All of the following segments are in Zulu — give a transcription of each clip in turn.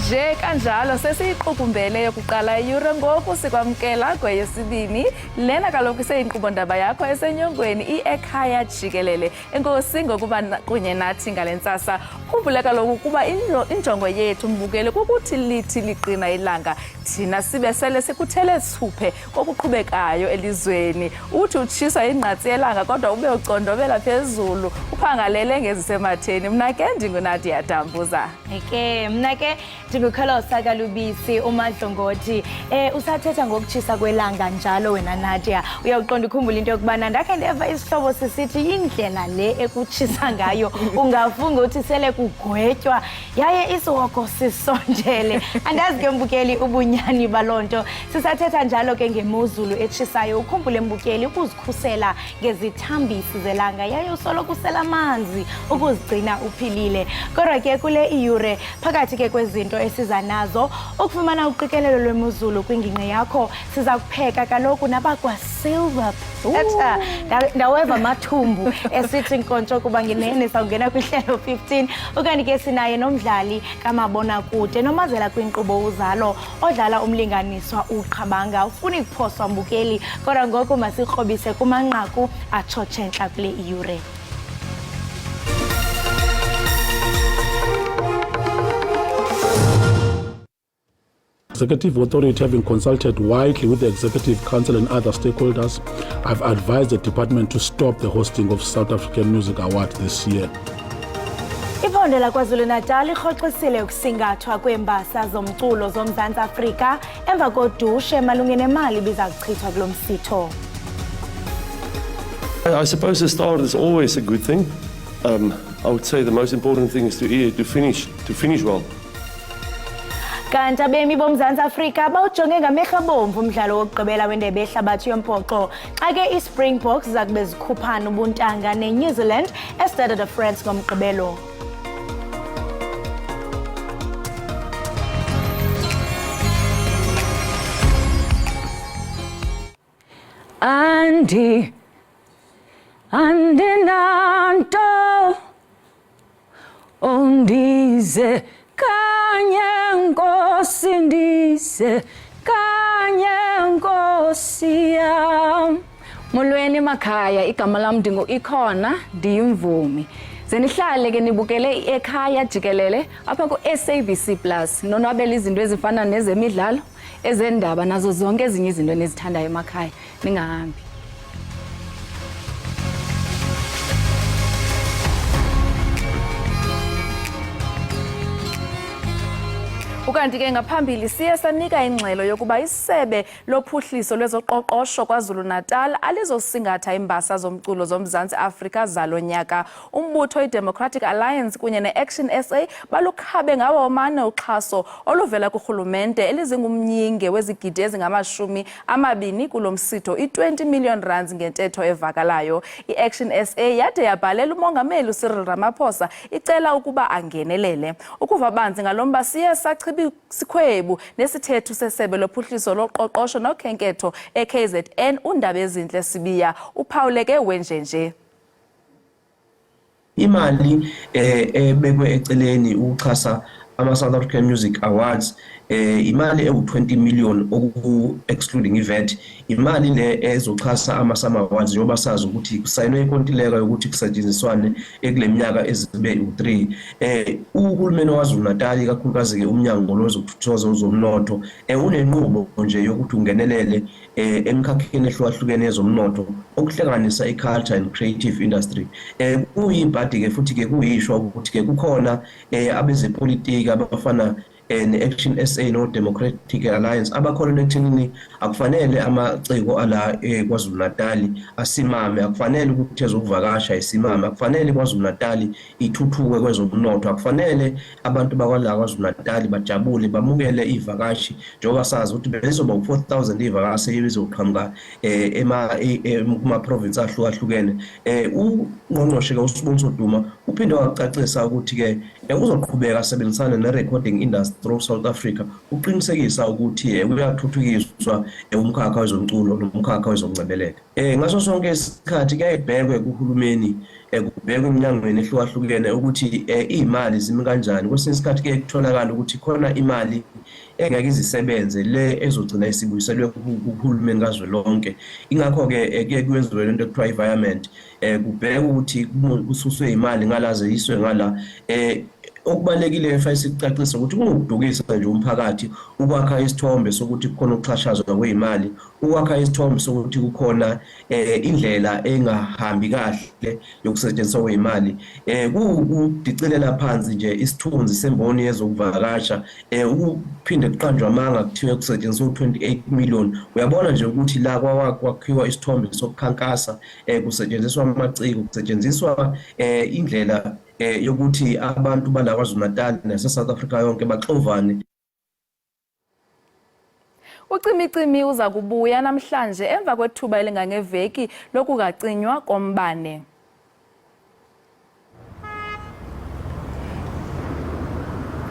nje kanjalo sesiyiqukumbele yokuqala iyure ngoku sikwamkela kweyesibini. Lena kaloku iseyinkqubo ndaba yakho esenyongweni Ekhaya Jikelele. Enkosi ngokuba kunye nathi ngale ntsasa. Khumbule kaloku ukuba injongo yethu mbukele kukuthi lithi liqina ilanga thina sibe sele sikuthele suphe kokuqhubekayo elizweni. Uthi utshisa ingqatsi yelanga kodwa ube ucondobela phezulu uphangalele ngezisematheni. Mna ke ndinguNadia Dambuza. Mna ke ndinguKhalosa Kalubisi uMadlongoti. Usathetha ngokutshisa kwelanga njalo wena Nadia. Uyawuqonda ukhumbula into yokubana ndakhe ndeva isihlobo sisithi indlela le ekutshisa ngayo ungafunga uthi sele kugwetywa yaye isihoko sisondele. Andazi ke mbukeli ubunyani balonto. Sisathetha njalo ke ngemozulu etshisayo. Ukhumbule mbukeli ukuzikhusela ngezithambisi zelanga yaye usoloko usela amanzi ukuzigcina uphilile. Kodwa ke kule iyure phakathi ke kwezinto esiza nazo ukufumana uqikelelo lwemozulu kwingingqi yakho siza kupheka kaloku nabakwa silver ndaweva mathumbu esithi nkontsho kuba nginene sawungena kwihlelo 15 okanye ke sinaye nomdlali kamabona kude nomazela kwinkqubo uzalo odlala umlinganiswa uqhabanga ufuna ukuphoswa mbukeli kodwa ngoku masikrobise kumanqaku atshotshenhla kule iyure. Executive Authority, having consulted widely with the Executive Council and other stakeholders, I've advised the department to stop the hosting of South African Music Awards this year. Iphondo laKwaZulu-Natal irhoxisile ukusingathwa kweembasa zomculo zoMzantsi Afrika emva kodushe malunga nemali biza kuchithwa kulo msitho. I suppose the start is always a good thing. I would say the most important thing is to finish well. Kanti abemi boMzantsi Afrika bawujonge ngamehlo bomvu umdlalo wokugqibela wendebe yehlabathi yombhoxo xa ke iSpringboks zakube zikhuphana ubuntanga neNew Zealand eStade de France ngomgqibelo. Andinanto ondize kanye nkosi ndize kanye nkosi yam. Molweni makhaya igama lam ndingu Ikhona ndiyimvumi. Zenihlale ke nibukele Ekhaya Jikelele apha ku SABC Plus nonwabela izinto ezifana nezemidlalo ezendaba nazo zonke ezinye izinto enizithandayo emakhaya ningahambi. Ukanti ke ngaphambili siye sanika ingxelo yokuba isebe lophuhliso lwezoqoqosho KwaZulu-Natal alizosingatha imbasa zomculo zoMzantsi Afrika zalonyaka. Umbutho iDemocratic Alliance kunye neAction SA balukhabe ngawo omane uxhaso oluvela kurhulumente elizingumnyinge wezigidi ezingama-20 kulo msitho i-20 million rands ngentetho evakalayo. iAction SA yade yabhalela umongameli uCyril Ramaphosa icela ukuba angenelele. Ukuva banzi ngalomba siye sikhwebu nesithethu sesebe lophuhliso loqoqosho nokhenketho eKZN uNdaba Ezinhle Sibiya uphawuleke wenjenje. Imali ebekwe eceleni ukuxhasa ama-South African Music Awards imali ewu-20 million excluding iVAT. Imali le ezoxhasa ama-Summer Awards njengoba sazi ukuthi kusayinwe inkontileka yokuthi kusetshenziswane kule minyaka ezibe u3. Uhulumeni waKwaZulu-Natal kakhulukazi-ke umnyango lwezokuthuthukisa zomnotho unenqubo nje yokuthi ungenelele emkhakheni ehlukahlukene yezomnotho okuhlanganisa i-culture and creative industry. Kuyimbhadi-ke futhi-ke kuyishwa ukuthi-ke kukhona abezepolitiki abafana ne-Action SA no-Democratic Alliance abakhona ekuthenini akufanele amaciko ala KwaZulu-Natal asimame, akufanele ukuthi ezokuvakasha isimame, akufanele KwaZulu-Natal ithuthuke kwezomnotho, akufanele abantu bakwala KwaZulu-Natal bajabule bamukele ivakashi njengoba sazi ukuthi bezoba u-4,000 ivakashi ebizoqhamuka kuma-province ahlukahlukene. Ungqongqoshe-ke uSibonisa Duma uphinde wacacisa ukuthi-ke uzoqhubeka asebenzisana ne-recording industry of South Africa uqinisekisa ukuthi uyathuthukiswa umkhakha wezomculo nomkhakha wezongcebeleka. Ngaso sonke isikhathi kuyabhekwe kuhulumeni kubhekwe eminyangweni ehlukahlukene ukuthi imali zimi kanjani. Kwesinye isikhathi kuyatholakala ukuthi khona imali engeke izisebenze le ezogcina isibuyiselwe kuhulumeni kazwelonke. Ingakho ke kuye kwenziwe lento ekuthiwa environment kubheka ukuthi kususwe imali ngalaze iswe ngala. Okubalekile efayisi sicacisa ukuthi kungudukisa nje umphakathi ukwakha isithombe sokuthi kukhona ukuxhashazwa kwezimali, ukwakha isithombe sokuthi kukhona indlela engahambi kahle yokusetshenziswa kwezimali, kudicelela phansi nje isithunzi semboni yezokuvakasha, ukuphinde kuqanjwa amanga kuthiwe kusetshenziswa 28 million. Uyabona nje ukuthi la kwakhiwa isithombe sokukhankasa, kusetshenziswa amaciko, kusetshenziswa indlela yokuthi abantu bala KwaZulu-Natal nase-South Africa yonke baxovane. Ucimicimi uza kubuya namhlanje emva kwethuba elingangeveki lokungacinywa kombane.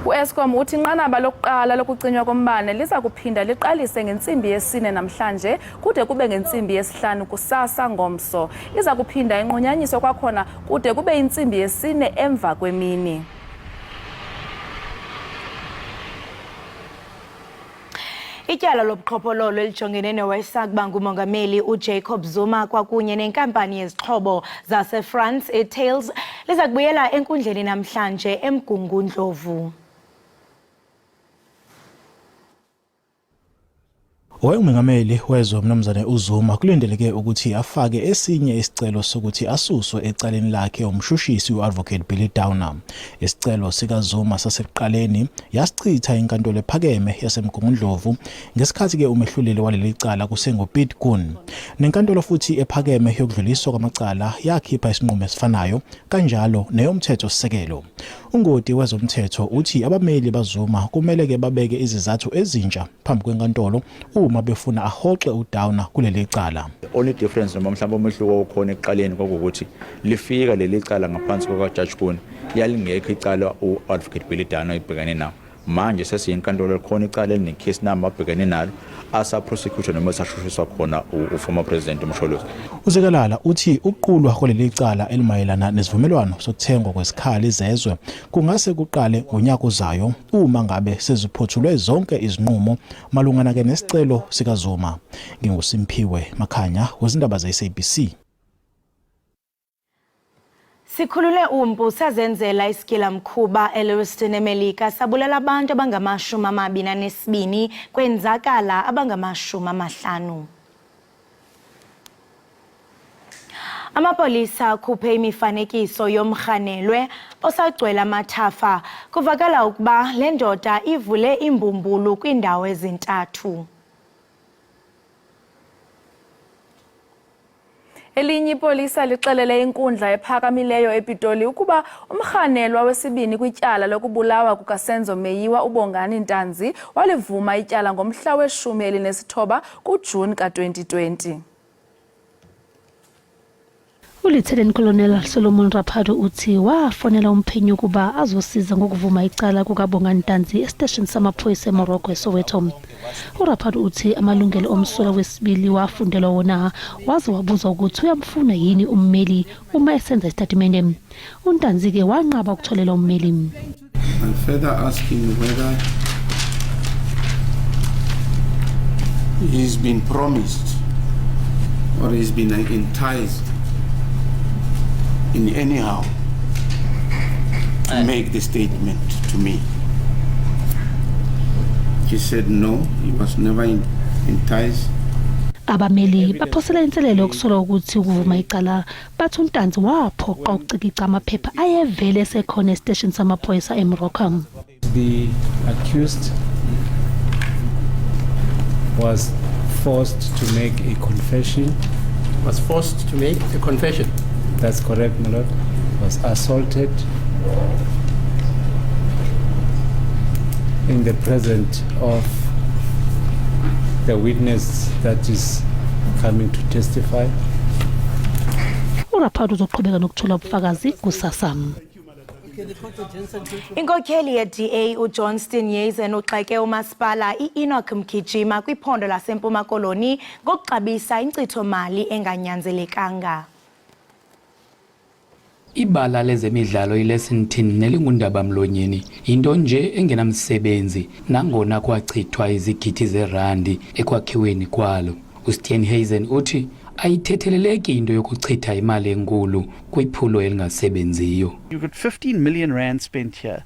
U-Eskom uthi inqanaba lokuqala lokucinywa kombane liza kuphinda liqalise ngentsimbi yesine namhlanje kude kube ngentsimbi yesihlanu kusasa ngomso. Iza kuphinda inqunyanyiswe kwakhona kude kube intsimbi yesine emva kwemini. Ityala lobuqhophololo elijongene nowayesakuba ngumongameli uJacob Zuma kwakunye nenkampani yezixhobo zaseFrance eTales liza kubuyela enkundleni namhlanje eMgungundlovu. Owayengumongameli wezwe mnumzane uZuma kulindeleke ukuthi afake esinye isicelo sokuthi asuswe ecaleni lakhe umshushisi uadvocate Billy Downer. Isicelo sikaZuma sasekuqaleni yasichitha inkantolo ephakeme yaseMgungundlovu ngesikhathi ke umehluleli waleli cala kusengoPete Gun. Nenkantolo futhi ephakeme yokudluliswa kwamacala yakhipha isinqumo esifanayo kanjalo neyomthetho sisekelo. Ungoti wezomthetho uthi abameli baZuma kumele ke babeke izizathu ezintsha phambi kwenkantolo uma befuna ahoxe uDowner kuleli cala. Only difference noma mhlawumbe umehluko okhona eqaleni kokuthi lifika leli cala ngaphansi kwaJudge Gun yalingekho icala uadvocate Billy Downer ibhekane nawo. Manje sesiyinkantolo khona icala elinecase number abhekane nalo asa prosecutor noma sashushiswa khona uformer president uMsholozi. Uzekalala uthi uqulwa kwaleli cala elimayelana nesivumelwano sokuthengwa kwesikhali zezwe kungase kuqale ngonyaka ozayo uma ngabe seziphothulwe zonke izinqumo malungana ke nesicelo sikaZuma. NginguSimphiwe Makhanya wezindaba ze-SABC. Sikhulule umpu sazenzela isikila mkhuba eLewiston eMelika sabulela abantu abangama-22 kwenzakala abangama-50. Amapolisa akhuphe imifanekiso yomrhanelwe osagcwele amathafa. Kuvakala ukuba le ndoda ivule imbumbulu kwiindawo ezintathu. Elinye ipolisa lixelele inkundla ephakamileyo ePitoli ukuba umrhanelwa wesibini kwityala lokubulawa kukaSenzo Meyiwa uBongani Ntanzi walivuma ityala ngomhla we-19 kuJuni ka-2020. Lieutenant Colonel Solomon Rapado uthi wafonela umphenyi ukuba azosiza ngokuvuma icala kukaBongani Ntanzi estation samaphoyisa eMorocco eSoweto. uRapado uthi amalungelo omsulwa wesibili wafundelwa wona waze wabuza ukuthi uyamfuna yini ummeli uma esenza isitatimende. uNtanzi ke wanqaba ukutholela ummeli. And further asking whether he's been promised or he's been enticed in anyhow to make the statement to me. He said no, he was never enticed. Abameli baphosela inselelo okusola ukuthi ukuvuma icala bathi uNtanzi waphoqa ukucikica amaphepha ayevele esekhona estation samaphoyisa eMorocco. The accused was forced to make a confession. Was forced to make a confession. That's correct, my lord. Was assaulted in the presence of the witness that is coming to testify. uRapado uzoqhubeka nokuthola ubufakazi kusasa. Inkokheli ye-DA uJohnston Yeazen uxeke umasipala i-Enoch Mgijima kwiphondo laseMpuma Koloni ngokuxabisa inkcitho-mali enganyanzelekanga. Ibala lezemidlalo iLessington nelingundaba mlonyeni into nje engenamsebenzi nangona kwachithwa izigidi zerandi ekwakhiweni kwalo. uStien Hazen uthi ayithetheleleki into yokuchitha imali enkulu kwiphulo elingasebenziyo. You got 15 million rand spent here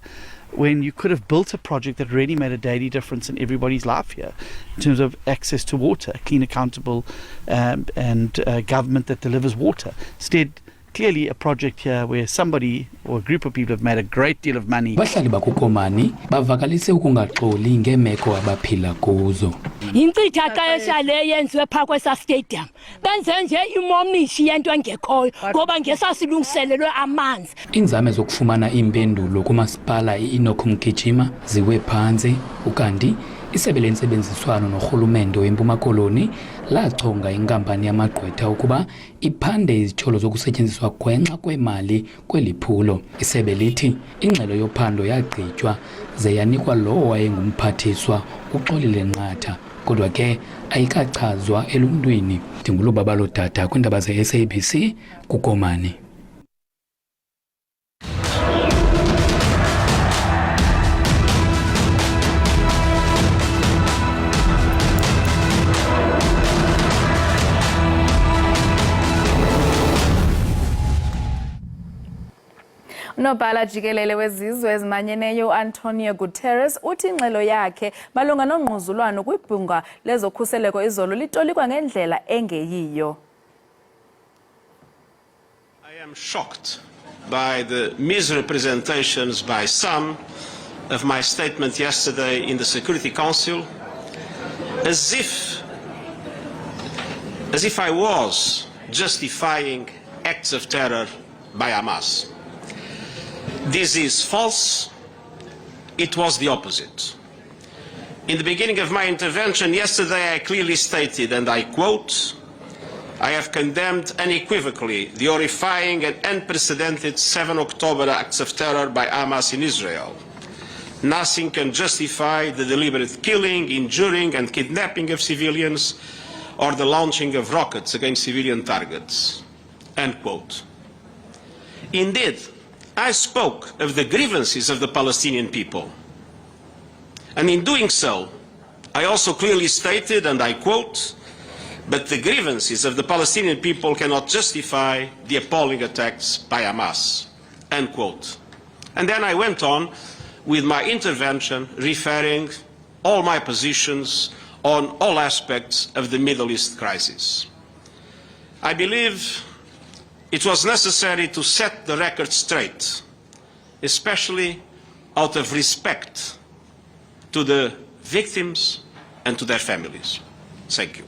when you could have built a project that really made a daily difference in everybody's life here in terms of access to water, clean, accountable and government that delivers water. Instead, clearly a project here where somebody or a group of people have made a great deal of money. Bahlali bakukomani bavakalise ukungaxoli ngeemeko abaphila kuzo. Yinkcitha xesha le yenziwe phaa kwesa stadium. Benze nje imomishi yento engekhoyo ngoba ngesasilungiselelwe amanzi. Iinzame zokufumana iimpendulo kumasipala i-Enoch Mgijima ziwe phantsi ukanti isebe lentsebenziswano norhulumente weMpuma Koloni lachonga inkampani yamagqwetha ukuba iphande izityholo zokusetyenziswa gwenxa kwemali kweli phulo. Isebe lithi ingxelo yophando yagqitywa ze yanikwa lowo wayengumphathiswa uXolile Nqatha, kodwa ke ayikachazwa eluntwini. Ndingulubaba lodada kwiindaba ze-SABC kukomani. Unobhala Jikelele wezizwe ezimanyeneyo Antonio Guterres uthi ingxelo yakhe malunga nongquzulwano kwibhunga lezokhuseleko izolo litolikwa ngendlela engeyiyo. I am shocked by the misrepresentations by some of my statement yesterday in the Security Council, as if I was justifying acts of terror by Hamas. This is false. It was the opposite. In the beginning of my intervention yesterday, I clearly stated, and I quote, I have condemned unequivocally the horrifying and unprecedented 7 October acts of terror by Hamas in Israel. Nothing can justify the deliberate killing, injuring and kidnapping of civilians or the launching of rockets against civilian targets. End quote. Indeed, I spoke of the grievances of the Palestinian people. And in doing so, I also clearly stated, and I quote, but the grievances of the Palestinian people cannot justify the appalling attacks by Hamas. End quote. And then I went on with my intervention referring all my positions on all aspects of the Middle East crisis. I believe it was necessary to set the record straight, especially out of respect to the victims and to their families. Thank you.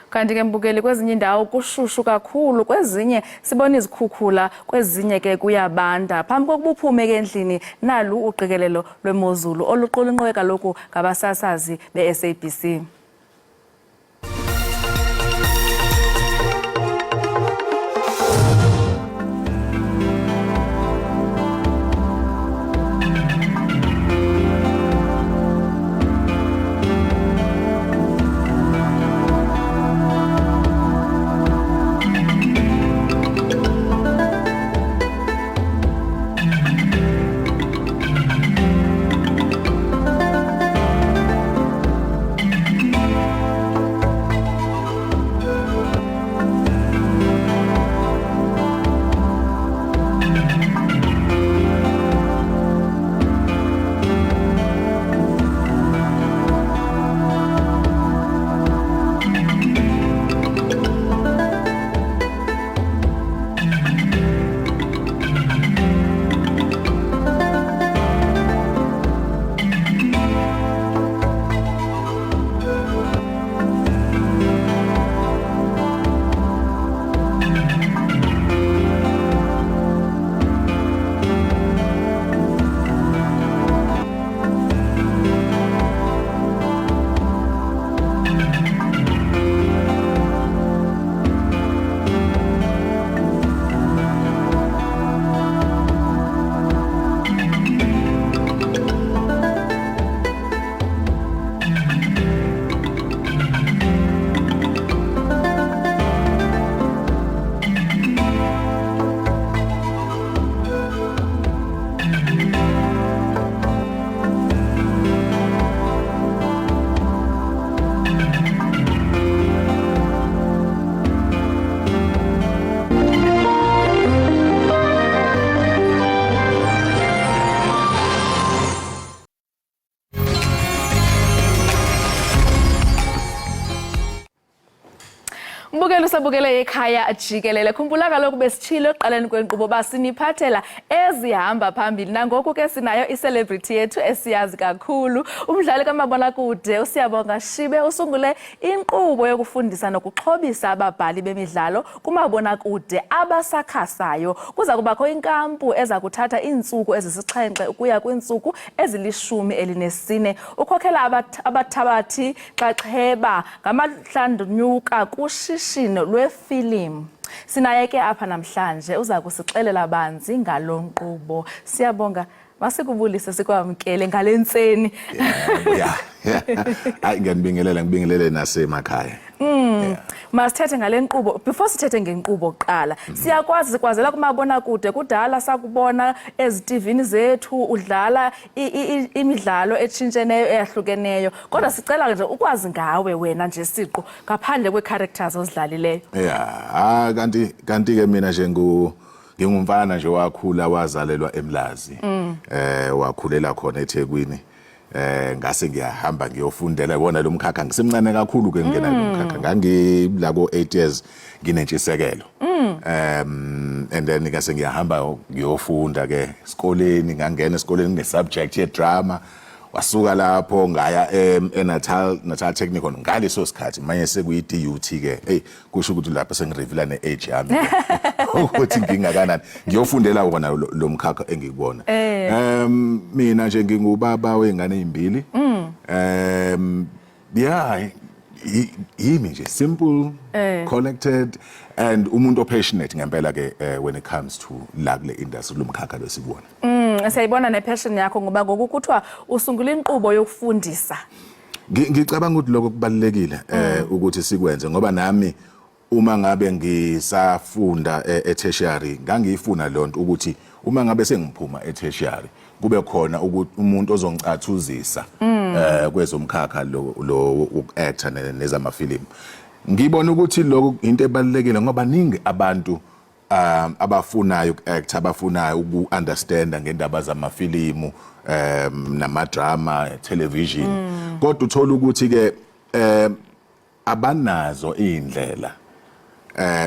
Kanti ke mbukeli kwezinye indawo kushushu kakhulu, kwezinye sibona izikhukhula, kwezinye ke kuyabanda. Phambi kokuba uphume ke endlini nalu uqikelelo lwemozulu oluqulunqwe kaloku ngabasasazi be-SABC. Mbukelo usabukele Ekhaya Jikelele. Khumbula kaloku besitshilo eqaleni kwenkqubo basiniphathela ezihamba phambili. Nangoku ke sinayo i-celebrity yethu esiyazi kakhulu. Umdlali kamabonakude uSiyabonga Shibe usungule inkqubo yokufundisa nokuxhobisa ababhali bemidlalo kumabonakude abasakhasayo. Kuza kubakho inkampu eza kuthatha iintsuku ezisixhenxe ukuya kwiintsuku ezili-14. Ukhokhela abathabathi xaxheba ngamahlandnyuka kushishino lwefilimu. Sinaye ke apha namhlanje uza kusixelela banzi ngalo nkqubo. Siyabonga masikubulise sikwamkele ngalentseni. Hayi ngibingelele nasemakhaya. Masithethe ngale nkqubo. Before sithethe ngenkqubo kuqala, sikwazela kumabonakude kudala sakubona eziTVini zethu udlala imidlalo etshintsheneyo eyahlukeneyo. Kodwa sicela nje ukwazi ngawe wena nje siqu ngaphandle kwe-characters ozidlalileyo. Kanti ke mina nje ngingumfana nje wakhula wazalelwa eMlazi. Wakhulela khona eThekwini. Ngase ngiyahamba ngiyofundela yona lo mkhakha ngisemncane kakhulu ke ngena lo mkhakha ngangila ko 8 years nginentshisekelo. And then ngase ngiyahamba ngiyofunda ke esikoleni ngangena esikoleni ne-subject ye-drama. Wasuka lapho ngaya eNatal Technical ngaleso sikhathi manje sekuyi-DUT ke kusho ukuthi lapha sengirevela ne-age yami ukuthi ngingakanani ngiyofundela wona lo mkhakha engikubona. Mina nje ngingubaba wengane ezimbili. Yimi nje simple, collected and umuntu opassionate ngempela ke when it comes to la kule industry lo mkhakha lesibona. Siyayibona nepassion yakho ngoba ngokukuthiwa usungula inkqubo yokufundisa. Ngicabanga ukuthi lokho kubalekile ukuthi sikwenze ngoba nami uma ngabe ngisafunda e-tertiary ngangiyifuna lonto ukuthi uma ngabe sengiphuma e-tertiary kube khona ukuthi umuntu ozongicathuzisa kwezomkhakha lo uku-actor nezamafilimu. Ngibona ukuthi lokho into ebalekile ngoba ningi abantu abafunayo uku-act abafunayo uku-understanda ngendaba zamafilimu namadrama television kodwa uthola ukuthi ke abanazo indlela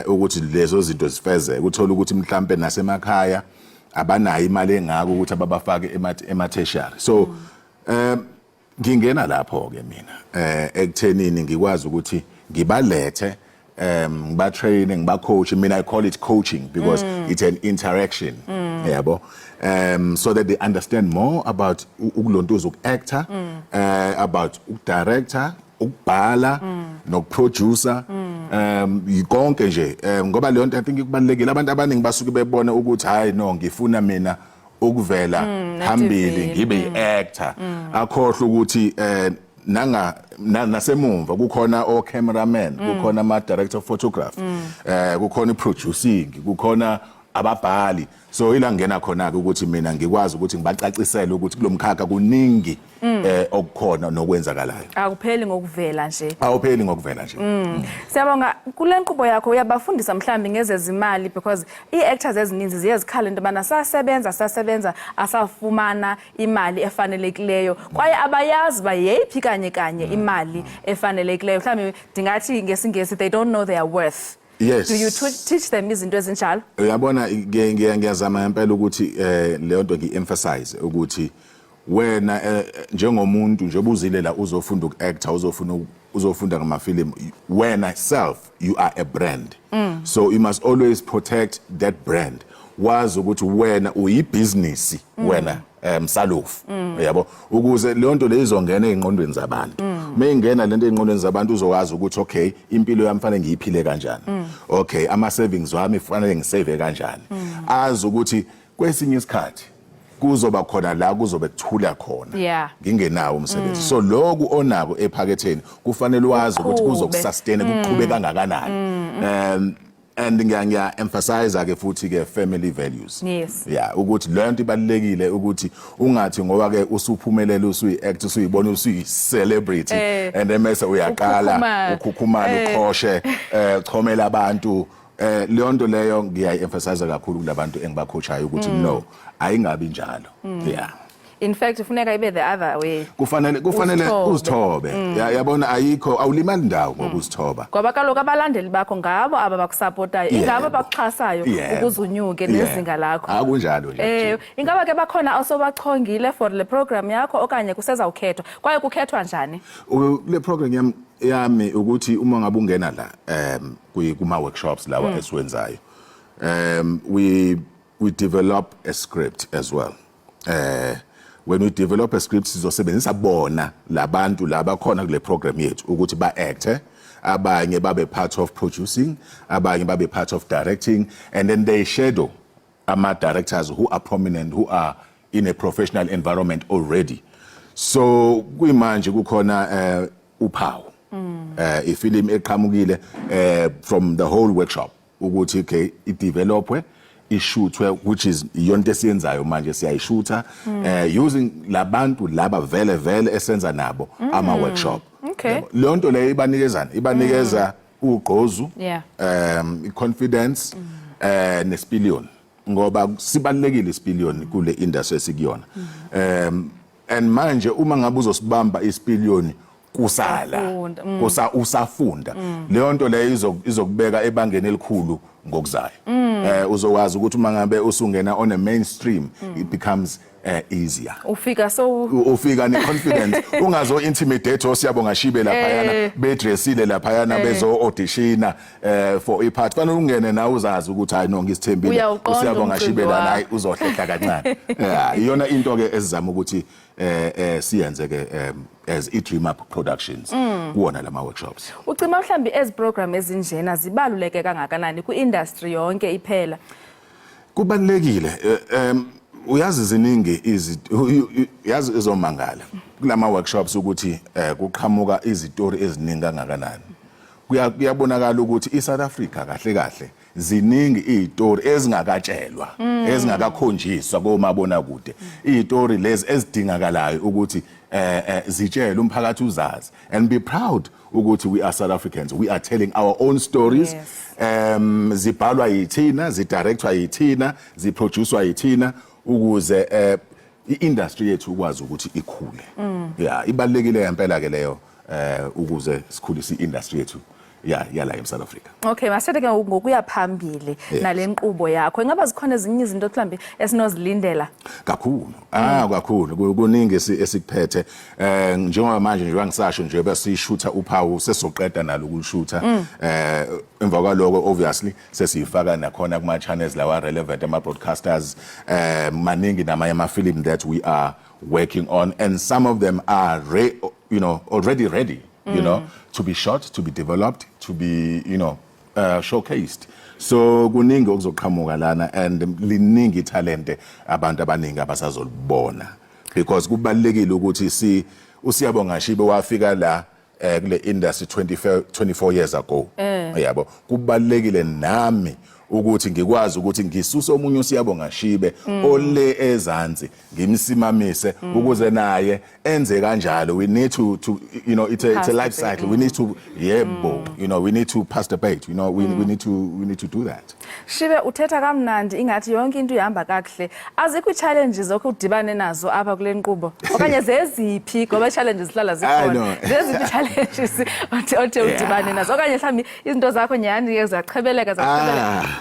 ukuthi lezo zinto zifezeke. Uthola ukuthi mhlambe nasemakhaya abanayo imali engako ukuthi ababafake ema-tertiary. So ngingena lapho ke mina ekuthenini ngikwazi ukuthi ngibalethe ngiba-train ngiba-coach. Mina I call it coaching because it's an interaction yabo so that they understand more about ukulontuza uku-actor, about ukudirector, ukubhala nokuproducer konke nje ngoba leyo nto I think kubalekile. Abantu abaningi basuke bebona ukuthi hayi no ngifuna mina ukuvela phambili ngibe i-actor akhohle ukuthi nasemumva kukhona o-cameraman, kukhona ama-director of photography, kukhona i-producing, kukhona ababhali. So ila ngena khona-ke ukuthi mina ngikwazi ukuthi ngibacacisele ukuthi kulo mkhakha kuningi okukhona nokwenzakalayo. Akupheli ngokuvela nje. Awupheli ngokuvela nje. Siyabonga kule nkqubo yakho uyabafundisa mhlambi ngezezimali because ii-actors ezininzi ziyezikhala into yobana sasebenza asafumana imali efanelekileyo kwaye abayazi uba yeyiphi kanye imali efanelekileyo. Mhlambi ndingathi ngesingesi they don't know their worth. Yes. Do you teach them izinto ezinjalo? Uyabona ngiyazama ngempela ukuthi leyo nto ngi-emphasize ukuthi wena njengomuntu nje obuzile la uzofunda uku-actor uzofunda ngamafilimu wena self you are a brand. So you must always protect that brand. Wazi ukuthi wena uyibusiness wena msalofu yabo ukuze leyo nto lezongena ezingqondweni zabantu. Mayingena lento ezingqondweni zabantu uzokwazi ukuthi okay impilo yami fanele ngiyiphile kanjani. Okay ama savings wami fanele ngisave kanjani. Azi ukuthi kwesinye isikhathi kuzoba khona la kuzobe kuthula khona ngingenawo umsebenzi. So lokhu onako ephaketheni kufanele wazi ukuthi kuzokusustain kuqhube kangakanani. And ngiya-emphasize ke futhi ke family values. Yes. Ukuthi leyo nto ibalekile ukuthi ungathi ngoba ke usuphumelele usuyi-act usuyibona usuyi-celebrity and then mase uyaqala ukhukhumala ukhoshe chomela abantu. Leyo nto leyo ngiyayi-emphasize kakhulu kulabantu engibacoachayo ukuthi no ayingabi njalo. In fact ufuneka ibe the other way. Kufanele uzithobe. Yabona ayikho awulimali ndawo ngokuzithoba. Ngoba kaloku abalandeli bakho ngabo aba bakusapotayo, ingabo abakuxhasayo ukuze unyuke nezinga lakho. Akunjalo nje. Ingaba ke bakhona osobachongile for le program yakho okanye kusezawukhethwa. Kwaye kukhethwa njani? Le program yami ukuthi uma ngabe ungena la kuma workshops lawa esiwenzayo. We develop a script as well. When we develop a script sizosebenzisa bona labantu laba khona kule program yethu ukuthi ba acte, abanye babe part of producing, abanye babe part of directing, and then they shadow ama directors who are prominent, who are in a professional environment already. So kuyimanje kukhona uphawu ifilm eqhamukile from the whole workshop ukuthi okay idevelopwe ishootwe, which is yonke esiyenzayo manje siyayishootha using labantu laba vele esenza nabo ama workshop. Okay. Lonto le ibanikeza ugqozu, confidence nesipiliyoni ngoba sibalekile isipiliyoni kule industry esikuyona. And manje uma ngabe uzosibamba isipiliyoni kusala usafunda leyo nto le izokubeka ebangeni elikhulu ngokuzayo. Uzokwazi ukuthi uma ngabe usungena on a mainstream it becomes easier. Ufika ne confidence ungazo intimidate osiyabonga shibe lapha yana bedressile lapha yana bezo auditiona for a part fanele ungene na uzazi ukuthi hayi no ngisithembile usiyabonga shibe la hayi uzohlehla kancane. Iyona into ke esizama ukuthi siyenze ke as Dream Up Productions kuona lama workshops. Ucima mhlambi ezi program ezinjena zibaluleke kangakanani ku industry yonke iphela? Kubalekile uyazi ziningi yazi izomangala kulama workshops ukuthi kuqhamuka izitori eziningi kangakanani. Kuyabonakala ukuthi iSouth Africa kahle ziningi izitori ezingakatshelwa ezingakakhonjiswa komabona kude, izitori lezi ezidingakalayo ukuthi zitshele umphakathi uzazi and be proud ukuthi we are South Africans, we are telling our own stories. Zibhalwa yithina, zidirectwa yithina, ziproducedwa yithina ukuze iindustry yethu ukwazi ukuthi ikhule. Ibalekile ngempela ke leyo ukuze sikhulise iindustry yethu yala eSouth Africa. Okay, masithethe ke ngokuya phambili nale nkqubo yakho. Ingaba zikhona ezinye izinto mhlambi esinozilindela? Kakhulu kuningi esikuphethe njengoba manje nje ngisasho nje besishutha uphawu sesoqeda nalo ukushutha emva kwaloko obviously sesifaka nakhona kuma channels lawa relevant ama broadcasters maningi namanye ama film that we are working on, and some of them are already ready. To be shot, to be developed, to be, showcased. So kuningi okuzoqhamuka lana and liningi talente abantu abaningi abasazolibona because kubalekile ukuthi usiyabonga shibe wafika la kule industry 24 years ago. Yabo kubalekile nami ukuthi ngikwazi ukuthi ngisuse omunye usiyabonga shibe ole ezansi ngimsimamise ukuze naye enze kanjalo. We need to it's a life cycle. We need to we need to pass the bait. We need to do that. Shibe uthetha kamnandi ingathi yonke into ihamba kakuhle. Azikho challenges okudibane nazo apha kule nkqubo okanye zeziphi ngoba challenges zihlala zikhona. Zeziphi challenges othe udibane nazo okanye mhlawumbi izinto zakho nyani ke zaqhebeleka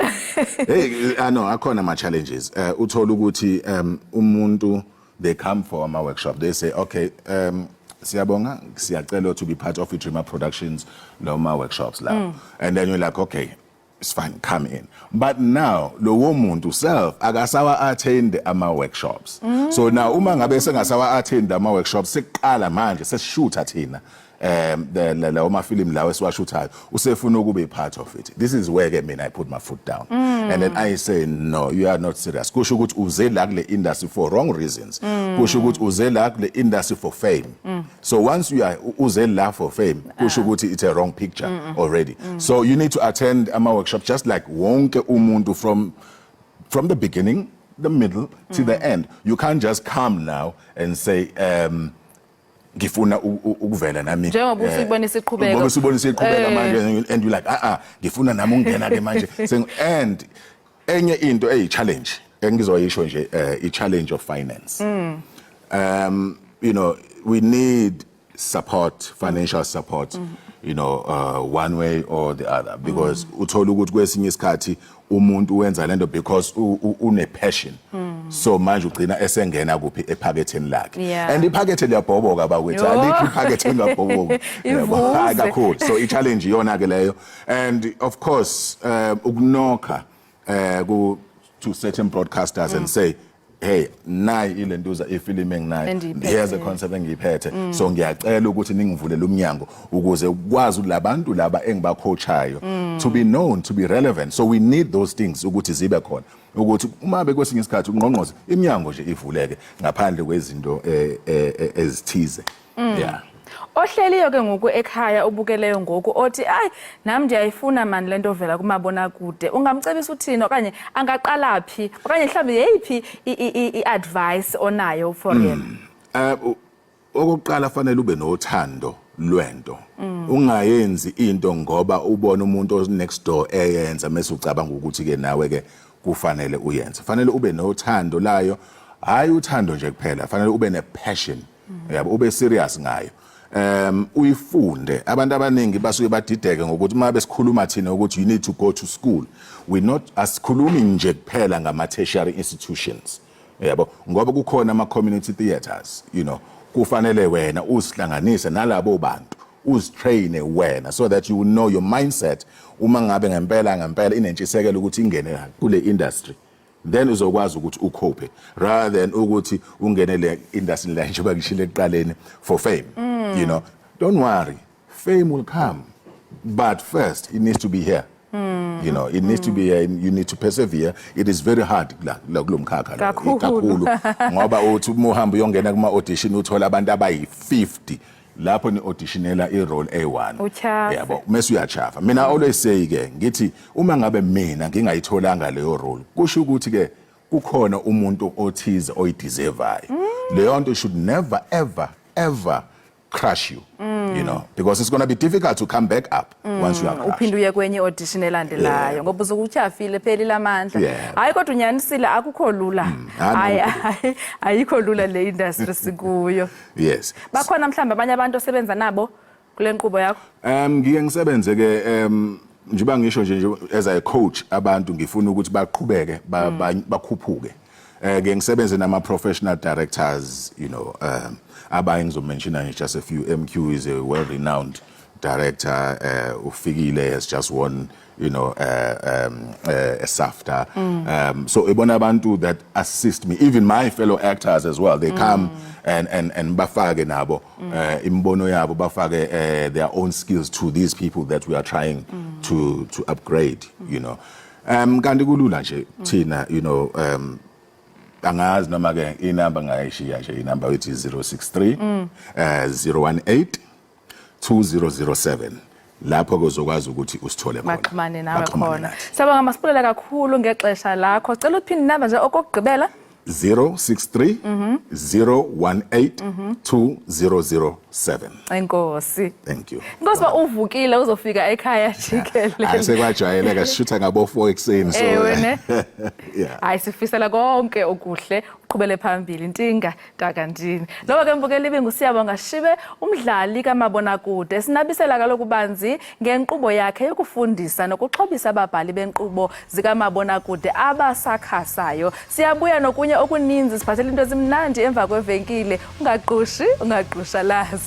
Hey, akhona ama challenges. Uthola ukuthi umuntu they come for my workshop, they say okay siyabonga siyacela to be part of Dream Up Productions my workshops la. And then you're like okay, it's fine, come in. But now lo muntu self akasawa attend ama workshops. So now uma ngabe sengasawa attend ama workshops siqala manje sesishootha thina la film lawo esiwashuthayo usefuna ukube part of it. This is where I put my foot down and then I say no, you are not serious. Kusho ukuthi uze la kule industry for wrong reasons. Kusho ukuthi uze la kule industry for fame. So once you are uze la for fame, kusho ukuthi it's a wrong picture already. So you need to attend ama workshop just like wonke umuntu from the beginning, the middle to the end. You can't just come now and say ngifuna ukuvela nami njengoba usibona isiqhubeka ngoba usibona isiqhubeka manje and you like ngifuna nami ungena ke manje and enye into challenge engizoyisho nje i challenge of finance. You know, we need support, financial support, you know, one way or the other, because uthola ukuthi kwesinye isikhathi umuntu wenza lento because une passion. So manje ugcina esengena kuphi ephaketheni lakhe. And iphakethe liyabhoboka bakwethu, alikho iphakethe engabhoboka. Hayi kakhulu. So i-challenge iyona ke leyo. And of course, ukunokha to certain broadcasters and say, hey, nayi ilentuza ifilm enginayo, here's a concept engiyiphethe, so ngiyacela ukuthi ningivulele umnyango ukuze ukwazi labantu laba engibacoachayo to be known, to be relevant. So we need those things ukuthi zibe khona, ukuthi uma bekwesinye isikhathi ungqongqoze iminyango nje ivuleke ngaphandle kwezinto ezithize. Yeah. Ohleliyo ke ngoku ekhaya ubukeleyo ngoku othi ay nami ndiyayifuna mani lento vela kumabona kude, ungamcebisa uthini okanye angaqala phi okanye mhlawumbe yeyiphi i-advice onayo for him? Okokuqala fanele ube nothando lwento, ungayenzi into ngoba ubona umuntu next door eyenza mase ucabanga ukuthi ke nawe ke kufanele uyenze. Fanele ube nothando layo, hayi uthando nje kuphela, fanele ube ne-passion, yabo, ube serious ngayo. Uyifunde. Abantu abaningi basuke badideke ngokuthi uma besikhuluma thina ukuthi you need to go to school, we not asikhulumi nje kuphela ngama tertiary institutions, yabo, ngoba kukhona ama community theaters, you know, kufanele wena usihlanganise nalabo bantu, uzitraine wena, so that you will know your mindset uma ngabe ngempela inentshisekelo ukuthi ingene kule industry, then uzokwazi ukuthi ucope rather than ukuthi ungene le industry la njengoba ngishilo ekuqaleni for fame. You know, don't worry, fame will come, but first it needs to be here. You know, it needs to be here, you need to persevere. It is very hard la kulomkhakha kakhulu ngoba uthi umuhamba uyongena kuma audition uthola abantu abayi-50 lapho ni auditionela i-role A1. Yabo, mase uyachafa. Mina always say ke ngithi uma ngabe mina ngingayitholanga leyo role, kusho ukuthi ke kukhona umuntu othize oyideservayo. Leyo nto should never ever crush you, you know, because it's going to be difficult to come back up once you are crushed. Uphinde uye kwenye audition elandelayo ngoba uzokutyhafile pheli lamandla. Hayi kodwa unyanisile akukho lula. Ayikho lula le industry sikuyo. Yes. Bakhona mhlawumbe abanye abantu osebenza nabo kule nkqubo yakho? Ngike ngisebenze ke njengoba ngisho nje as a coach abantu ngifuna ukuthi baqhubeke bakhuphuke. Ngike ngisebenze nama professional directors, you know, abanye ngizomention just a few. MQ is a well-renowned director. Ufikile has just won, you know, a SAFTA. So ibona abantu that assist me, even my fellow actors as well. They come and bafake nabo imbono yabo, bafake their own skills to these people that we are trying to upgrade, you know. Kanti kulula nje thina, you know, angazi noma ke inamba ngayishiya nje, inamba ethi 063 018 2007. Lapho kuzokwazi ukuthi usithole khona. Baxhumane nawe khona. Sabonga masipulela kakhulu ngexesha lakho. Cela uphinde inamba nje okugqibela. 063 018 2007. Enkosi. Thank you. Inkosi ba uvukile uzofika ekhaya Jikelele. Ayisekwajwayeleka sishutha ngabo 4 ekseni so. Yeah. Ayisifisela konke okuhle uqhubele phambili intinga takandini. Loba ke mbukeli ibingu siyabonga Shibe umdlali kamabona kude sinabisela kaloku banzi ngenkqubo yakhe yokufundisa nokuxhobisa ababhali benkqubo zikamabona kude abasakhasayo. Siyabuya nokunye okuninzi siphathele into ezimnandi emva kwevenkile. Ungaqusha lazi.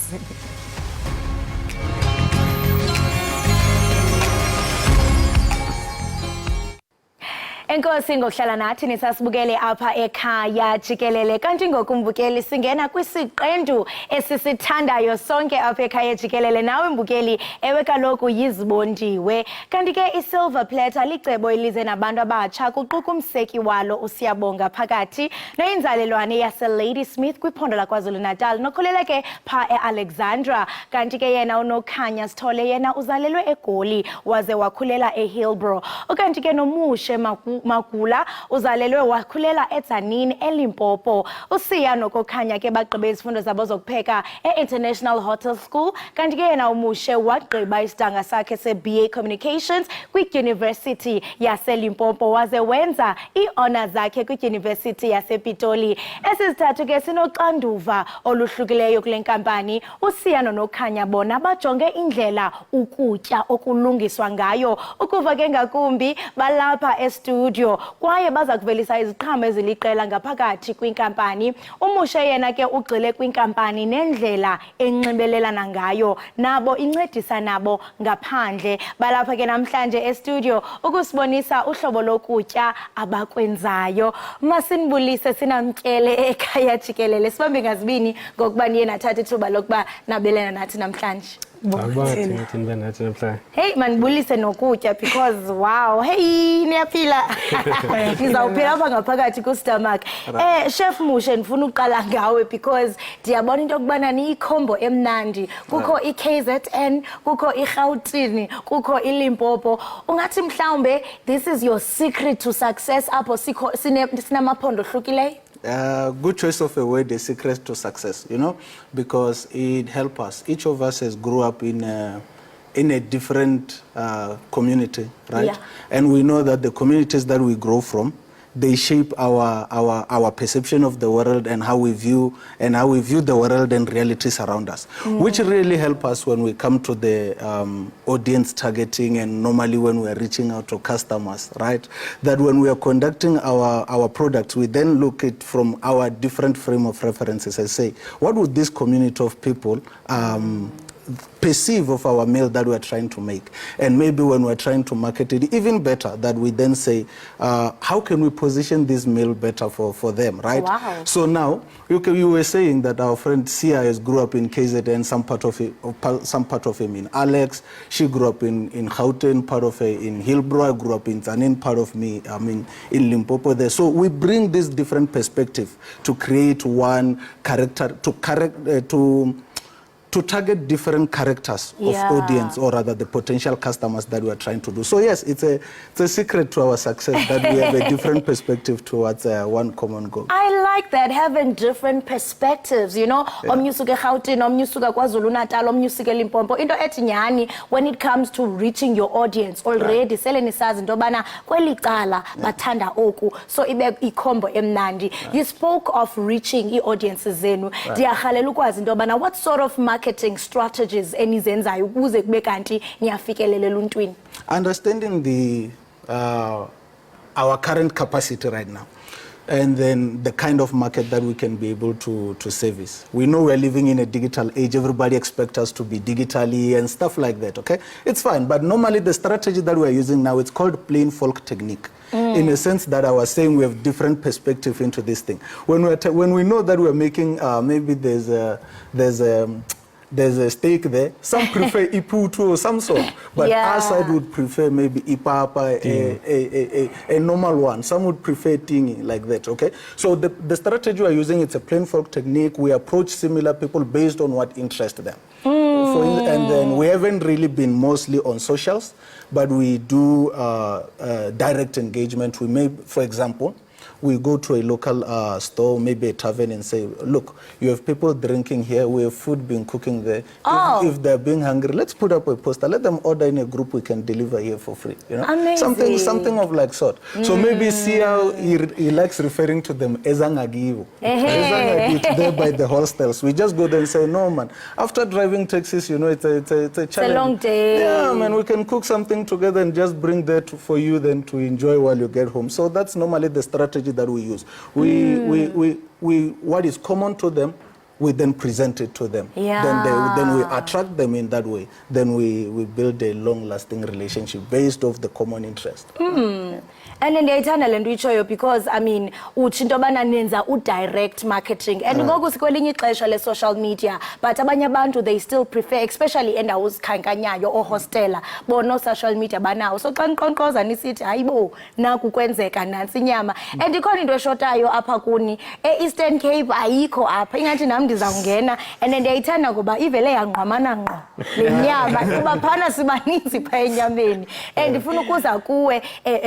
Enkosi ngokuhlala nathi nisasibukele apha ekhaya Jikelele. Kanti ngokumbukeli singena kwisiqendu esisithandayo sonke apha ekhaya Jikelele. Nawe mbukeli ewe kaloku yizibondiwe. Kanti ke isilver platter licebo elize nabantu abatsha kuquka umseki walo uSiyabonga phakathi neyinzalelwane yase Lady Smith kwiphondo laKwaZulu Natal nokholele ke pha eAlexandra. Kanti ke yena unokhanya Sithole yena uzalelwe eGoli waze wakhulela eHillbrow. Kanti ke nomushe Magula uzalelwe wakhulela eTzaneen eLimpopo. Usiya nokukhanya ke bagqibe izifundo zabo zokupheka e-International Hotel School kanti ke yena umushe wagqiba isidanga sakhe se-BA Communications kwi-University yaseLimpopo waze wenza i-honors zakhe kwi-University yasePitoli. Esizithathu ke sinoxanduva oluhlukileyo kule nkampani. Usiya nokukhanya bona bajonge indlela ukutya okulungiswa ngayo. Ukuva ke ngakumbi balapha e-studio kwaye baza kuvelisa iziqhamo eziliqela ngaphakathi kwinkampani. Umushe yena ke ugxile kwinkampani nendlela enxibelelana ngayo nabo incedisa nabo ngaphandle. Balapha ke namhlanje e-studio ukusibonisa uhlobo lokutya abakwenzayo. Masinibulise sinamtyele Ekhaya Jikelele. Sibambe ngazibini ngokuba niye nathatha ithuba lokuba nabelana nathi namhlanje. Hey manibulise nokutya because wow, hey niyaphila. Nizawuphila apha ngaphakathi ku-stomach. Chef Mushe ndifuna uqala ngawe because ndiyabona into yokubana niyikhombo emnandi. Kukho i-KZN, kukho iGauteng, kukho iLimpopo. Ungathi mhlawumbe this is your secret to success apho sinamaphondo hlukileyo? Good choice of a word, the secret to success, you know, because it helps us. Each of us has grew up in a different community, right? Yeah. And we know that the communities that we grow from, they shape our perception of the world and how we view the world and realities around us, which really help us when we come to the audience targeting and normally when we are reaching out to customers, right? That when we are conducting our products, we then look at from our different frame of references and say, what would this community of people perceive of our meal that we're trying to make? And maybe when we're trying to market it even better, that we then say, how can we position this meal better for them, right? Wow. So now, you were saying that our friend Sia has grew up in KZN, some part of him in Alex. She grew up in Gauteng, part of her in Hillbrow. I grew up in Tzaneen, part of me, in Limpopo there. So we bring this different perspective to create one character, to target different characters of audience, or rather the potential customers that we are trying to do. So yes, it's a secret to our success that we have a different perspective towards one common goal. I like that, having different perspectives, you know. Omnyusuke Gauteng, omnyusuke KwaZulu-Natal, omnyusuke Limpopo. Into ethi nyhani when it comes to reaching your audience already, sele nisazi into bana kweli cala bathanda oku, so ibe ikhombo emnandi. You spoke of reaching i-audiences zenu. Ndiyarhalela ukwazi into bana what sort of marketing strategies enizenzayo ukuze kube kanti niyafikelela eluntwini? Understanding our current capacity right now, and then the kind of market that we can be able to service. We know we're living in a digital age. Everybody expects us to be digitally and stuff like that, okay? It's fine, but normally the strategy that we're using now, it's called plain folk technique. In a sense that I was saying we have different perspective into this thing. When we know that we're making, maybe there's a steak there. Some prefer iputu or some sort, but our side would prefer maybe ipapa, a normal one. Some would prefer tingi, like that, okay? So the strategy we're using, it's a plain folk technique. We approach similar people based on what interests them. And then we haven't really been mostly on socials, but we do direct engagement. We may, for example, we go to a local store, maybe a tavern, and say, look, you have people drinking here, we have food being cooking there. If they're being hungry, let's put up a poster, let them order in a group, we can deliver here for free. You know? Amazing. Something of like sort. So maybe see how he likes referring to them as Ezangagivu. Ezangagivu, there by the hostels. We just go there and say, no man, after driving taxis, you know, it's a challenge. It's a long day. Yeah, man, we can cook something together and just bring that for you then to enjoy while you get home. So that's normally the strategy that we use. What is common to them, we then present it to them. Then we attract them in that way. Then we build a long-lasting relationship based off the common interest. And then ndiyayithanda le nto itshoyo because I mean uthi into yobana nenza direct marketing and ngoku sikwelinye ixesha le-social media, but abanye abantu they still prefer, especially endawo zikhankanyayo hostela bona social media banawo, so xa niqonkqoza nisithi hayibo naku kwenzeka nantsi inyama and ikhona into eshotayo apha kuni e-Eastern Cape ayikho apha, ingathi nam ndizawungena and ndiyayithanda ngoba ivele yangqamana ngqo le nyama kuba phana sibaninzi pha enyameni and ndifuna ukuza kuwe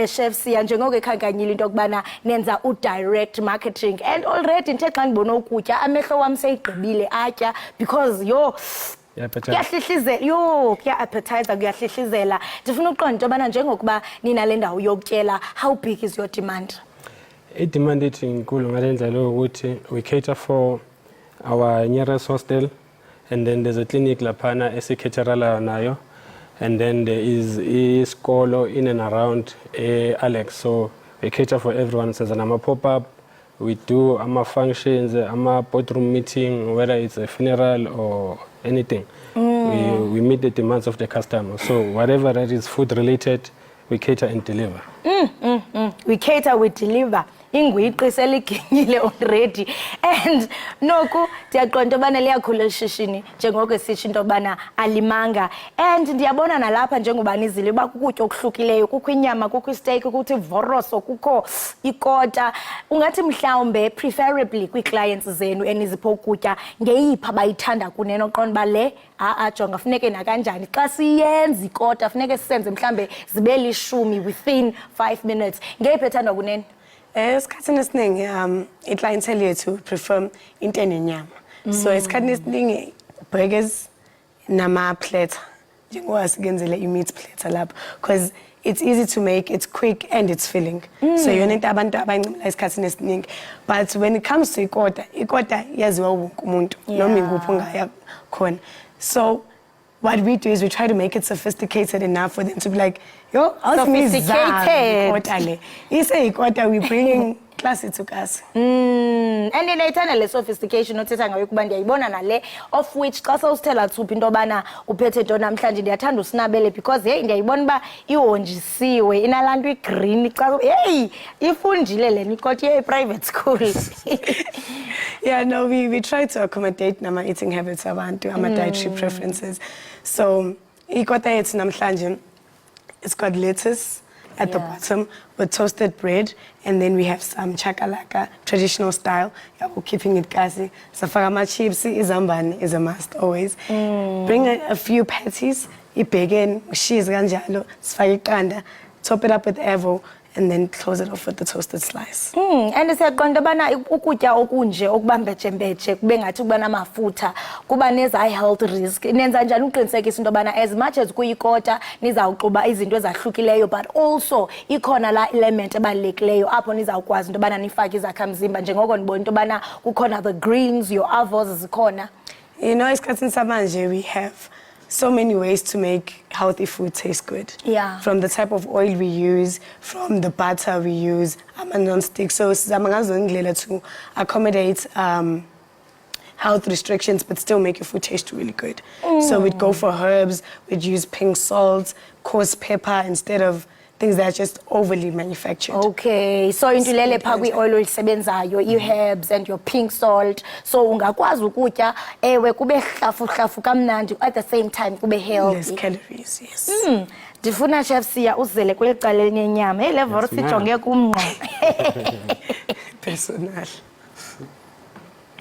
chef Sia njengoko ekhankanyile into yokubana nenza u-direct marketing and already ndithe xa ndibona ukutya amehlo wam seyigqibile atya because kuya-appetizer kuyahlihlizela. Ndifuna uqonda into yobana njengokuba ninale ndawo yokutyela, how big is your demand? I-demand ethu inkulu ngale ndlela yokuthi we cater for our nearest hostel, and then there's a clinic laphana esikhetherala nayo, and then there is isikolo in and around Alex, so we cater for everyone. Senza nama pop-up, we do ama-functions, ama-boardroom meeting, whether it's a funeral or anything. We meet the demands of the customer, so whatever that is food related, we cater and deliver. We cater, we deliver. Ingwiqi seliginyile already. And noku ndiyaqonda into yobana liyakhula elishishini njengoko sitsho into yobana alimanga. And ndiyabona nalapha njengoba nizile uba kukutya okuhlukileyo, kukho inyama, kukho isteak, kukho ivoroso, kukho ikota. Ungathi mhlawumbe preferably kwii-clients zenu enizipho ukutya ngeyiphi abayithanda kunene oqonda uba le jonga funeke nakanjani xa siyenza ikota funeke sisenze mhlambe zibe 10 within 5 minutes. Ngeyiphi ethandwa kunene? Esikhathini esiningi i-clientele yethu prefer into enenyama. So esikhathini esiningi burgers nama-platter njengoba sikenzele i-meat platter lapho, because it's easy to make, it's quick and it's filling. So yona into abantu abayincimela esikhathini esiningi. But when it comes to ikota yaziwa wonke umuntu noma inguphi ongaya khona. So what we do is we try to make it sophisticated enough for them to be like, yo, sophisticated. We bringing classy to us. And ndiyayithanda le sophistication othetha ngayo kuba ndiyayibona nale of which xa sewusithela thupha into yobana uphethe nto namhlanje ndiyathanda usinabele because hey ndiyayibona uba ihonjisiwe inalaa nto igreen xa hey ifundile lena ikoti ye-private school. Yeah, no, we try to accommodate nama eating habits abantu, ama dietary preferences. So ikota yethu namhlanje, it's got lettuce at the bottom with toasted bread, and then we have some chakalaka, traditional style. Yeah, we're keeping it gassy. Safagama chips, izambane is a must always. Bring a few patties, ibegen, cheese ganjalo, sifake iqanda, top it up with evo, and then close it off with the toasted slice. And siyaqonda bana ukutya okunje okubambejembeje kube ngathi kuba namafutha kuba neza high health risk. Nenza njani uqinisekisa into bana as much as kuyikota nizawuxuba izinto ezahlukileyo but also ikhona la element ebalulekileyo apho nizawukwazi into bana nifake izakhamzimba njengoko ndibona into bana kukhona the greens, your avos zikhona. You know, esikhathini samanje we have so many ways to make healthy food taste good. Yeah. From the type of oil we use, from the butter we use, non-stick. So to accommodate health restrictions but still make your food taste really good. So we'd go for herbs, we'd use pink salt, coarse pepper instead of things that are just overly manufactured. Okay, so indulele pha kwi-oil olisebenzayo, i-herbs and your pink salt. So ungakwazi ukutya ewe kube hlafu kamnandi at the same time kube healthy. Less calories, yes. Ndifuna chef Siya uzele kweli cala lenyama. Hey level sijonge kumngqo. Personal.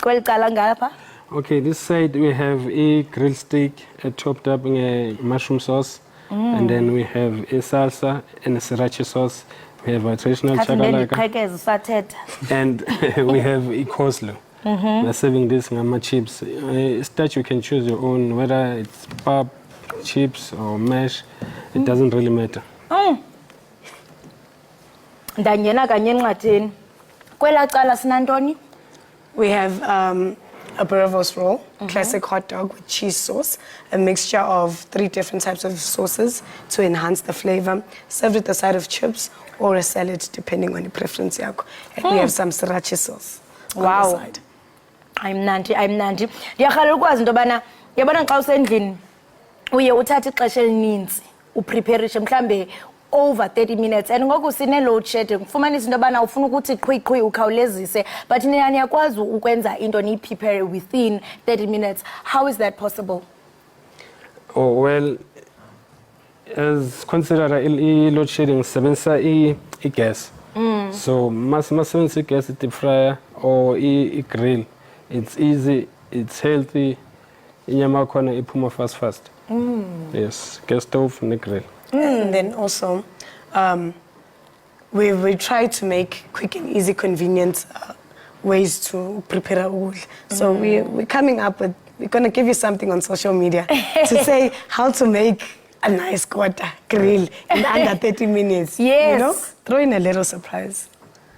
Kweli cala ngapha? Okay, this side we have a grilled steak topped up in a mushroom sauce. And then we have a salsa and a sriracha sauce. We have a traditional chakalaka. And we have a coleslaw. We're serving this ngama chips. Starch you can choose your own, whether it's pap, chips or mash. It doesn't really matter. Ndangena kanye encwadini. Kwela cala sinantoni? We have a boerewors roll, classic hot dog with cheese sauce, a mixture of 3 different types of sauces to enhance the flavor, served with a side of chips or a salad depending on your preference. And we have some sriracha sauce on the side. I'm Nandi. Ndiyakhala ukwazi into bana yabona xa usendlini uye uthatha ixesha elininzi uprepareishe mhlambe over 30 minutes and ngoku sine load shedding kufumanisa into bana ufuna ukuthi qhwi ukhawulezise but nina niyakwazi ukwenza into ni prepare within 30 minutes. How is that possible? Oh well, as consider load shedding sebenzisa i-gas. So masebenzisa i-gas, deep fryer or i-grill. It's easy, it's healthy. Inyama khona iphuma fast. Yes, gas stove ne grill. And then also, we try to make quick and easy, convenient ways to prepare ukudla. So we're coming up with, we're going to give you something on social media to say how to make a nice kota grill in under 30 minutes. Yes. You know, throw in a little surprise.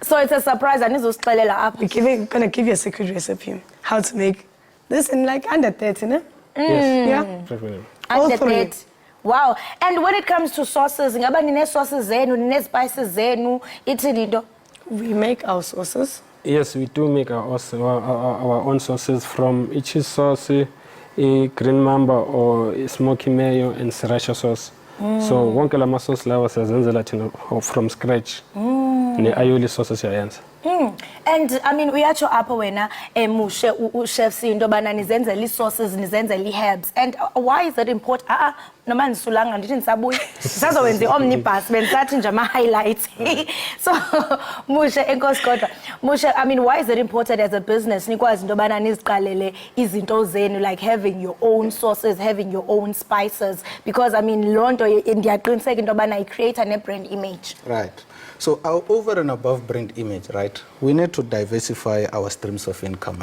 So it's a surprise and it's up. We're going to give you a secret recipe, how to make this in like under 30, no? Yes. Yeah. Definitely. Under 30. Wow. And when it comes to sauces, ngaba nine sauces zenu, nine spices zenu, ithini? We make our sauces. Yes, we do make our own sauces from ichi sauce, a green mamba or a smoky mayo and sriracha sauce. So wonke lama sauce lawa siyazenzela thina from scratch. Ne aioli sauces yayenza. And I mean uyatsho apha wena mushe chef Sindo bana nizenzela sauces nizenzela herbs, and why is that important? Noma nisulanga ndithi nisabuya sisazowenza omnibus bensathi nje ama highlights. So mushe enkosi kodwa mushe, I mean why is it important as a business nikwazi into bana niziqalele izinto zenu, like having your own sauces, having your own spices, because I mean lonto ndiyaqiniseka into bana I-create a brand image. Right. So our over and above brand image, right? We need to diversify our streams of income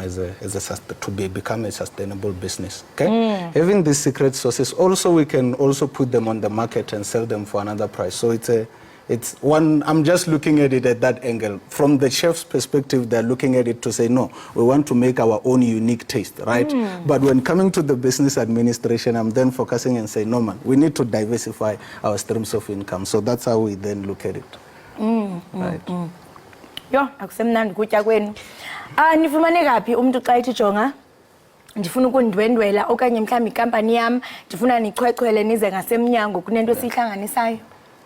become a sustainable business. Okay. Having these secret sources, also we can also put them on the market and sell them for another price. So it's one. I'm just looking at it at that angle. From the chef's perspective, they're looking at it to say, no, we want to make our own unique taste, right? But when coming to the business administration, I'm then focusing and say, no man, we need to diversify our streams of income. So that's how we then look at it. Right. Yo, akusemnandi ukutya kwenu. Nifumane kaphi umuntu xa ethi jonga ndifuna ukundwendwela okanye mhlawumbe ikampani yam ndifuna nichwechwele nize ngasemnyango kunento esihlanganisayo?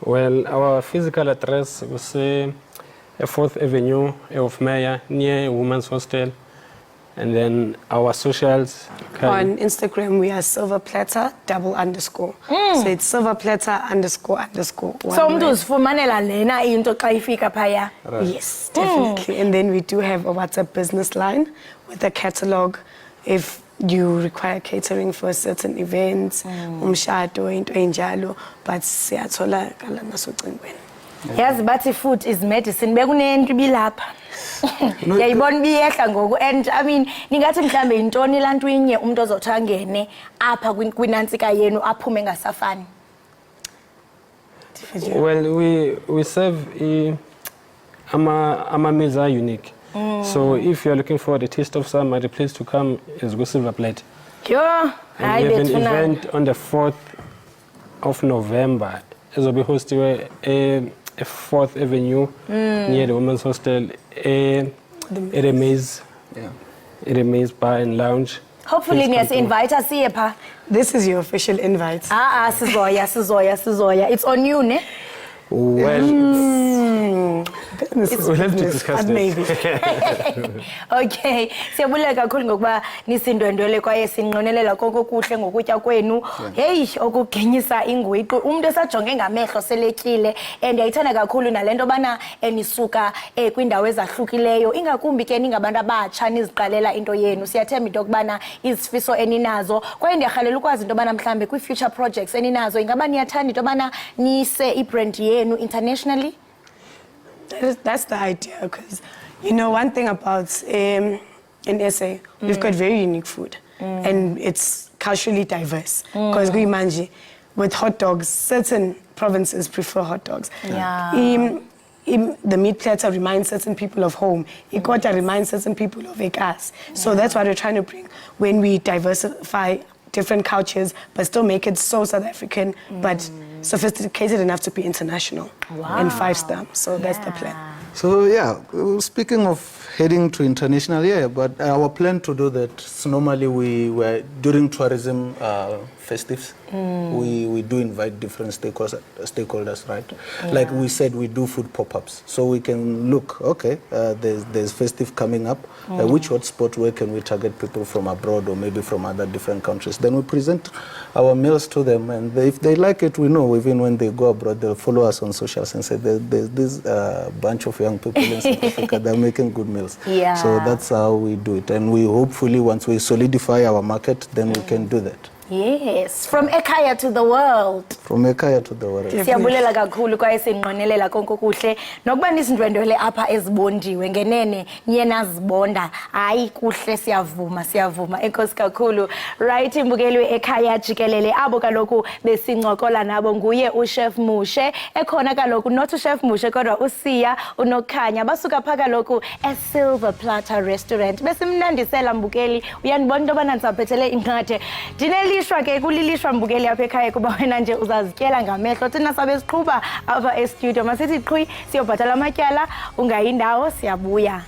Well, our physical address was a 4th Avenue of Maya near Women's Hostel. And then our socials. On Instagram, we are Silver Platter _. So it's Silver Platter __. So umntu uzifumanela lena into xa ifika phaya? Yes, definitely. And then we do have a WhatsApp business line with a catalog. If you require catering for certain events, umshado, into enjalo, but siyatholakala nasocingweni. Yazi bathi food is medicine. Bekunento ibilapha. Yayibona biyehla ngoku, and I mean ningathi mhlambe intoni lanto inye umuntu ozothi angene apha kwinantsika yenu aphume ngasafani? Well, we serve ama meals are unique. So if you're looking for the taste of some, the place to come is go Silver Plate. Yo, and we have an event on the 4th of November. It will be hosted a 4th Avenue near the Women's Hostel, a Maze Bar and Lounge. Hopefully, yes, invite us here, pa. This is your official invite. Sizoya. It's on you, ne? Well, we'll have to discuss this. Maybe. Okay. Siyabuleka kakhulu ngokuba nisindwendwele kwaye sinqonelela konke okuhle ngokutya kwenu. Hey, okuginyisa ingwiqu. Umuntu esajonge ngamehlo seletyile, and ayithanda kakhulu nalento bana enisuka kwindawo ezahlukileyo. Ingakumbi ke ningabantu abatsha niziqalela into yenu. Siyathemba into kubana izifiso eninazo. Kwaye ndiyarhalela ukwazi into bana mhlambe kwi-future projects eninazo. Ingaba niyathanda into bana nise i-brand yenu internationally? That's the idea, because you know one thing about in SA, we've got very unique food, and it's culturally diverse. Because with hot dogs, certain provinces prefer hot dogs. Yeah. The meat platter reminds certain people of home. Ikota reminds certain people of Ekhaya. So that's what we're trying to bring when we diversify different cultures, but still make it so South African, but sophisticated enough to be international and 5-star. So that's the plan. So yeah, speaking of heading to international, but our plan to do that, normally we were during tourism festives, we do invite different stakeholders, right? Yeah. Like we said, we do food pop-ups, so we can look, okay, there's festive coming up, which hotspot, where can we target people from abroad or maybe from other different countries? Then we present our meals to them, and if they like it, we know even when they go abroad, they'll follow us on socials and say, there's this bunch of young people in South Africa, they're making good meals. Yeah. So that's how we do it, and we hopefully, once we solidify our market, then we can do that. Yes, from Ekhaya to the world. From Ekhaya to the world. Siyabulela kakhulu kwaye sinqonelela konke kuhle nokuba nisindwendwele apha ezibondiwe ngenene niye nazibonda hayi kuhle siyavuma enkosi kakhulu. Right, imbukeli Ekhaya Jikelele abo kaloku besincokola nabo nguye uChef Mushe ekhona kaloku not uChef Mushe kodwa uSiya unokhanya basuka pha kaloku eSilver Platter Restaurant besimnandisela mbukeli uyanibona into bana ndisaphethele inqathe dinelishwa ke kulilishwa mbukeli apha ekhaya kuba wena nje uzazityela ngamehlo thina sabe siqhuba apha estudio masithi qhwi siyobhatala amatyala ungayindawo siyabuya.